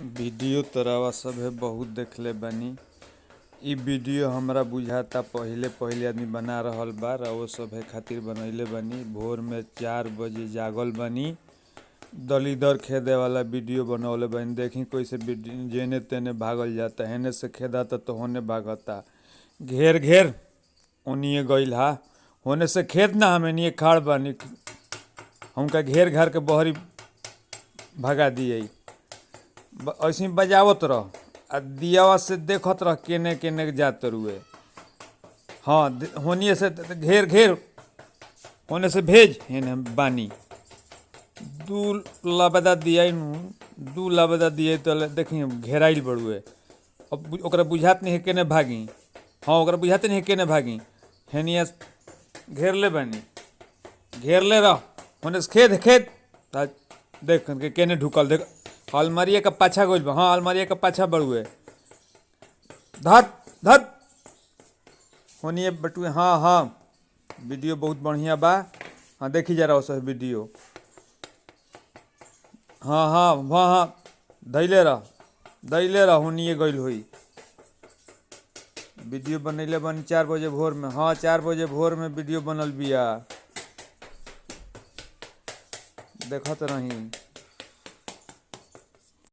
Video तोरावा सभे बहुत देखले बानी। इ वीडियो हमरा बुझाता पहिले पहिले आदमी बना रहल बा, रउआ सभे खातिर बनैले बानी। भोर में 4 बजे जागल बानी, दलीदर खेदे वाला वीडियो बनौले बानी। देखी कैसे जेने तेने भागल जाता, हेने से खेदाता तो होने भागता, घेर घेर ओनिए गइल हा, होने से खेद ना हमें निये खाड़ बानी, हमका घेर घार के बहरी भगा दिए। ऐसे ही बजावत रह आ दियावा से देखत रह केने केने जात रुए। हाँ होनिए से घेर घेर, होने से भेज, हेने बानी दू लबदा दिया, दू लबदा दिए तो देखी घेराइल बड़ुए। अब ओकरा बुझात नहीं है केने भागी। हाँ ओकरा बुझाते नहीं है केने भागी, हेनिया घेर ले बानी, घेर ले रह, होने से खेद खेद देख के केने ढुकल, देख अलमारिया का पाछा गइल बा। हाँ अलमारिया का पाछा बड़ुए, धर धर होनिए बटुए। हाँ हाँ वीडियो बहुत बढ़िया बा। हाँ देखी जा रहा सब वीडियो। हाँ हाँ हाँ हाँ धैले रह होनिए गइल होई। वीडियो बनैले बनी 4 बजे भोर में। हाँ 4 बजे भोर में वीडियो बनल बिया, देखत रही।